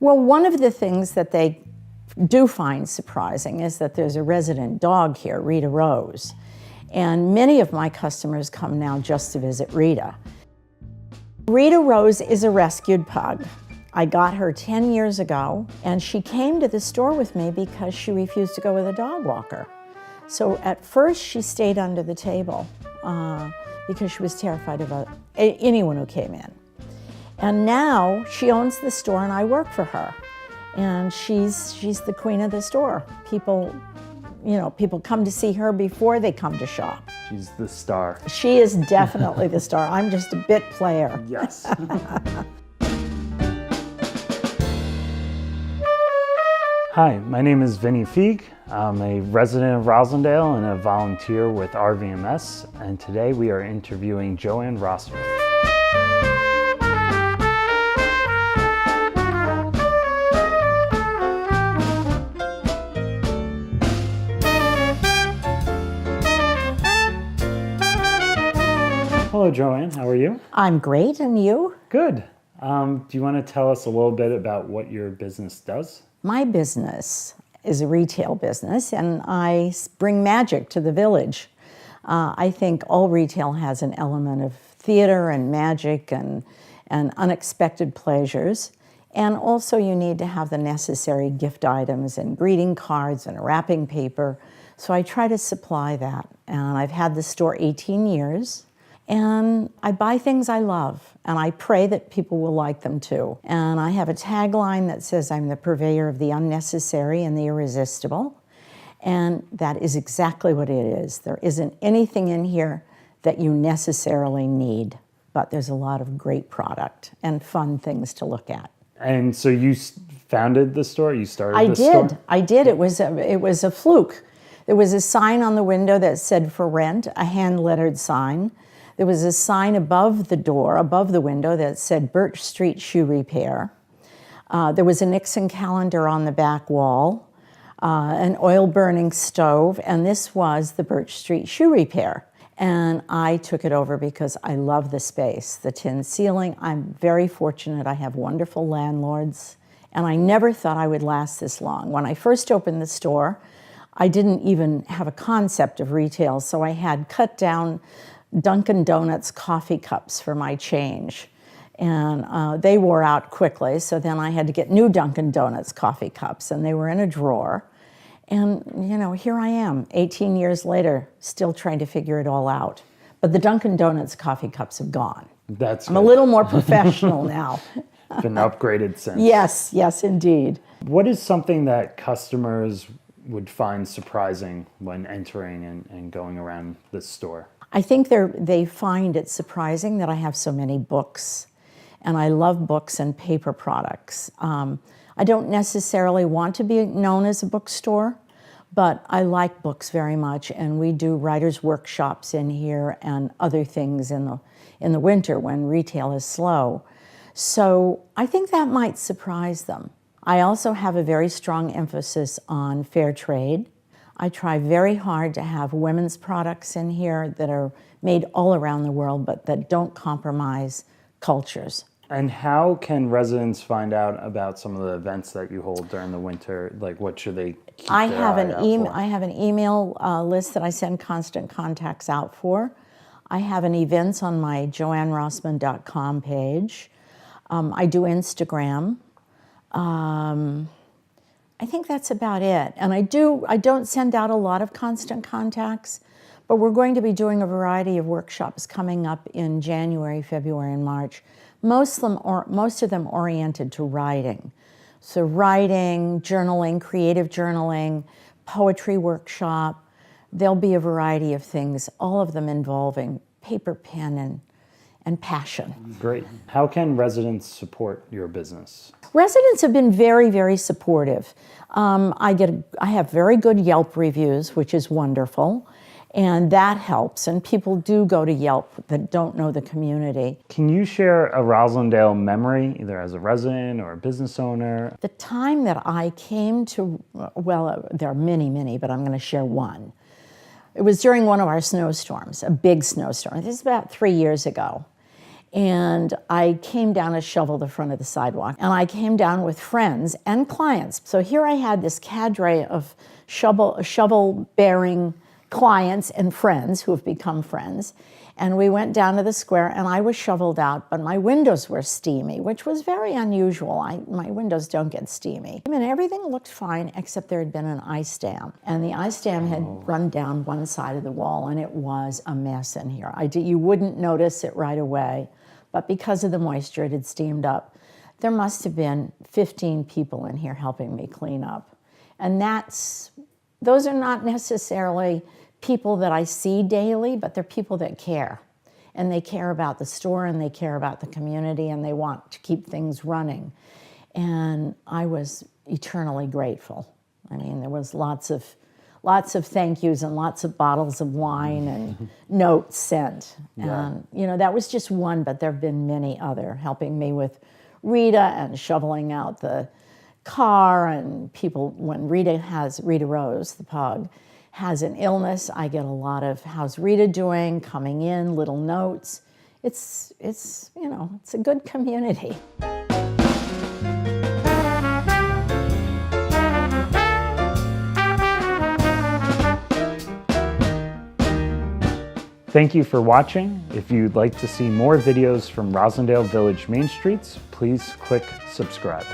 Well, one of the things that they do find surprising is that there's a resident dog here, Rita Rose. And many of my customers come now just to visit Rita. Rita Rose is a rescued pug. I got her 10 years ago, and she came to the store with me because she refused to go with a dog walker. So at first she stayed under the table because she was terrified of anyone who came in. And now she owns the store and I work for her. And she's the queen of the store. People come to see her before they come to shop. She's the star. She is definitely the star. I'm just a bit player. Yes. Hi, my name is Vinny Fieg. I'm a resident of Roslindale and a volunteer with RVMS, and today we are interviewing Joanne Rossman. Hello, Joanne. How are you? I'm great, and you? Good. Do you want to tell us a little bit about what your business does? My business is a retail business, and I bring magic to the village. I think all retail has an element of theater and magic and unexpected pleasures. And also you need to have the necessary gift items and greeting cards and wrapping paper. So I try to supply that. And I've had the store 18 years. And I buy things I love, and I pray that people will like them too. And I have a tagline that says, I'm the purveyor of the unnecessary and the irresistible. And that is exactly what it is. There isn't anything in here that you necessarily need, but there's a lot of great product and fun things to look at. And so you founded the store? You started the store? I did. It was a fluke. There was a sign on the window that said for rent, a hand-lettered sign. There was a sign above the door, above the window, that said Birch Street Shoe Repair. There was a Nixon calendar on the back wall, an oil-burning stove, and this was the Birch Street Shoe Repair. And I took it over because I love the space, the tin ceiling. I'm very fortunate. I have wonderful landlords, and I never thought I would last this long. When I first opened the store, I didn't even have a concept of retail, so I had cut down Dunkin' Donuts coffee cups for my change. And they wore out quickly, so then I had to get new Dunkin' Donuts coffee cups, and they were in a drawer. And, here I am, 18 years later, still trying to figure it all out. But the Dunkin' Donuts coffee cups have gone. I'm a little more professional now. Been upgraded since. Yes, indeed. What is something that customers would find surprising when entering and going around this store? I think they find it surprising that I have so many books, and I love books and paper products. I don't necessarily want to be known as a bookstore, but I like books very much, and we do writers' workshops in here and other things in the winter when retail is slow. So I think that might surprise them. I also have a very strong emphasis on fair trade. I try very hard to have women's products in here that are made all around the world, but that don't compromise cultures. And how can residents find out about some of the events that you hold during the winter? Like, what should they keep their eye out for? I have an email list that I send constant contacts out for. I have an events on my joannerossman.com page. I do Instagram. I think that's about it. And I don't send out a lot of constant contacts, but we're going to be doing a variety of workshops coming up in January, February, and March. Most of them oriented to writing. So writing, journaling, creative journaling, poetry workshop. There'll be a variety of things, all of them involving paper, pen, and passion. Great. How can residents support your business? Residents have been very, very supportive. I have very good Yelp reviews, which is wonderful, and that helps. And people do go to Yelp that don't know the community. Can you share a Roslindale memory, either as a resident or a business owner? The time that I came to, well, there are many, but I'm going to share one. It was during one of our snowstorms, a big snowstorm. This is about 3 years ago. And I came down to shovel the front of the sidewalk. And I came down with friends and clients. So here I had this cadre of shovel-bearing clients and friends who have become friends. And we went down to the square, and I was shoveled out, but my windows were steamy, which was very unusual. My windows don't get steamy. I mean, everything looked fine, except there had been an ice dam. And the ice dam had run down one side of the wall, and it was a mess in here. You wouldn't notice it right away, but because of the moisture, it had steamed up. There must have been 15 people in here helping me clean up. And those are not necessarily people that I see daily, but they're people that care. And they care about the store, and they care about the community, and they want to keep things running. And I was eternally grateful. I mean, there was lots of thank yous and lots of bottles of wine and notes sent. Yeah. And, you know, that was just one, but there have been many other helping me with Rita and shoveling out the car, and people, when Rita Rose, the pug, has an illness, I get a lot of how's Rita doing, coming in, little notes. It's you know, it's a good community. Thank you for watching. If you'd like to see more videos from Roslindale Village Main Streets, please click subscribe.